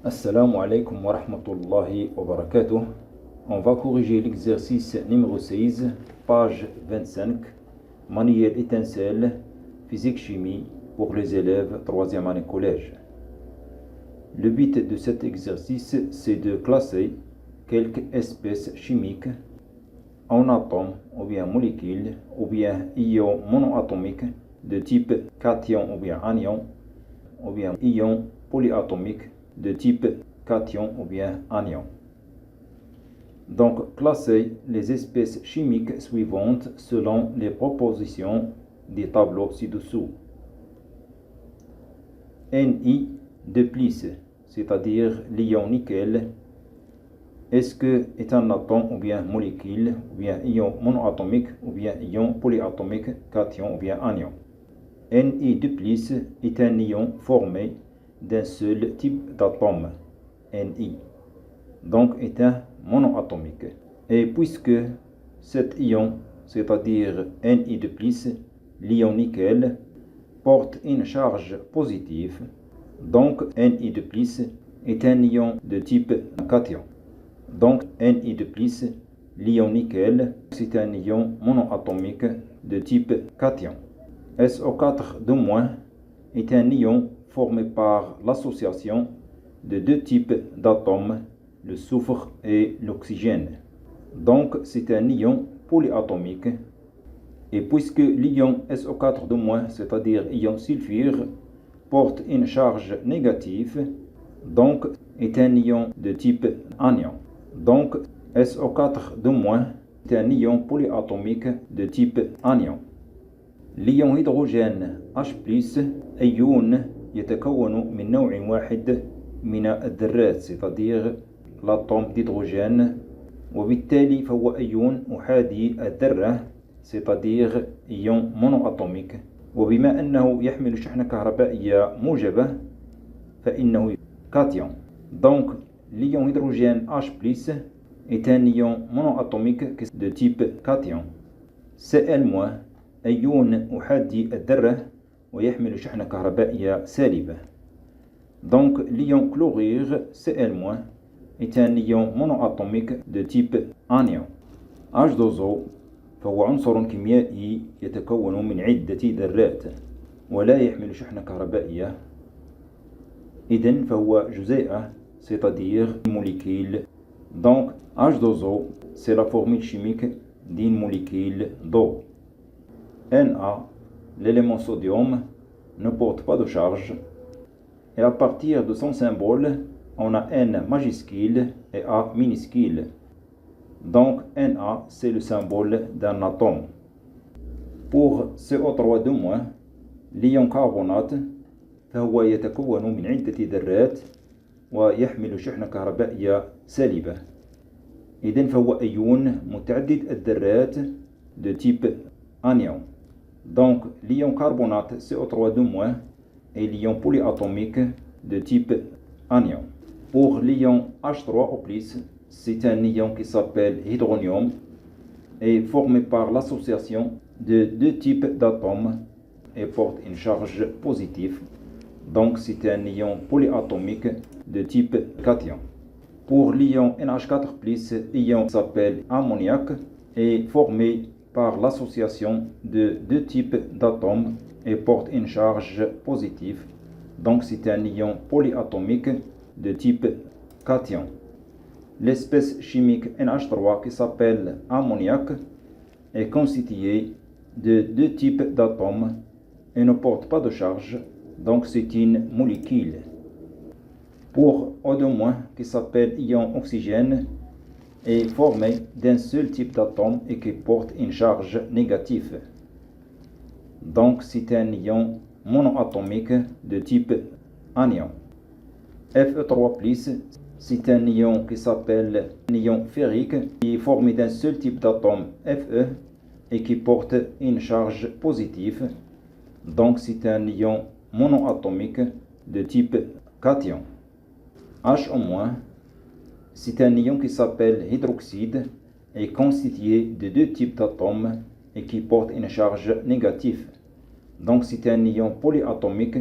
Assalamu alaikum wa rahmatullahi wa barakatuh. On va corriger l'exercice numéro 16, page 25, manuel étincelle, physique-chimie pour les élèves 3e année collège. Le but de cet exercice, c'est de classer quelques espèces chimiques en atomes ou bien molécules ou bien ions monoatomiques de type cation ou bien anion ou bien ions polyatomiques de type cation ou bien anion. Donc, classer les espèces chimiques suivantes selon les propositions des tableaux ci-dessous. Ni de plus, c'est-à-dire l'ion nickel, est-ce que est un atome ou bien molécule, ou bien ion monoatomique, ou bien ion polyatomique, cation ou bien anion. Ni de plus est un ion formé d'un seul type d'atome, Ni, donc est un monoatomique. Et puisque cet ion, c'est-à-dire Ni de plus, l'ion nickel, porte une charge positive, donc Ni de plus est un ion de type cation. Donc Ni de plus, l'ion nickel, c'est un ion monoatomique de type cation. SO4 de moins est un ion formé par l'association de deux types d'atomes, le soufre et l'oxygène. Donc c'est un ion polyatomique. Et puisque l'ion SO4 de moins, c'est-à-dire ion sulfure, porte une charge négative, donc est un ion de type anion. Donc SO4 de moins est un ion polyatomique de type anion. L'ion hydrogène H+, أيون يتكون من نوع واحد من الذرات c'est-à-dire l'atome d'hydrogène وبالتالي فهو أيون أحادي الذرة c'est-à-dire ion monoatomique وبما أنه يحمل شحنة كهربائية موجبة فإنه cation. Donc l'ion hydrogène H+, est un ion monoatomique de type cation. Cl- أيون أحادي الذرة ويحمل شحنة كهربائية سالبة. Donc l'ion chlorure Cl- est un ion monoatomique de type anion. H2O فهو عنصر كيميائي يتكون من عدة ذرات ولا يحمل شحنة كهربائية. إذن فهو جزيئة c'est-à-dire molécule. Donc H2O c'est la formule chimique d'une molécule d'eau. Na, l'élément sodium, ne porte pas de charge. Et à partir de son symbole, on a N majuscule et A minuscule. Donc Na, c'est le symbole d'un atome. Pour CO3 de moins, l'ion carbonate, فهو يتكون من عدة ذرات ويحمل شحنة كهربائية سالبة. إذن فهو أيون متعدد الذرات de type anion. Donc l'ion carbonate CO3 de moins est l'ion polyatomique de type anion. Pour l'ion H3O+, c'est un ion qui s'appelle hydronium et formé par l'association de deux types d'atomes et porte une charge positive. Donc c'est un ion polyatomique de type cation. Pour l'ion NH4+, ion s'appelle ammoniac et formé par l'association de deux types d'atomes et porte une charge positive. Donc c'est un ion polyatomique de type cation. L'espèce chimique NH3 qui s'appelle ammoniac est constituée de deux types d'atomes et ne porte pas de charge, donc c'est une molécule. Pour O2- qui s'appelle ion oxygène est formé d'un seul type d'atome et qui porte une charge négative. Donc c'est un ion monoatomique de type anion. Fe3+, c'est un ion qui s'appelle un ion ferrique qui est formé d'un seul type d'atome Fe et qui porte une charge positive. Donc c'est un ion monoatomique de type cation. H-, c'est un ion qui s'appelle hydroxyde et constitué de deux types d'atomes et qui porte une charge négative. Donc c'est un ion polyatomique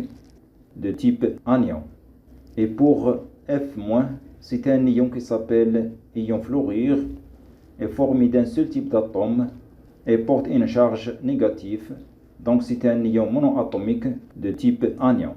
de type anion. Et pour F-, c'est un ion qui s'appelle ion fluorure, est formé d'un seul type d'atome et porte une charge négative. Donc c'est un ion monoatomique de type anion.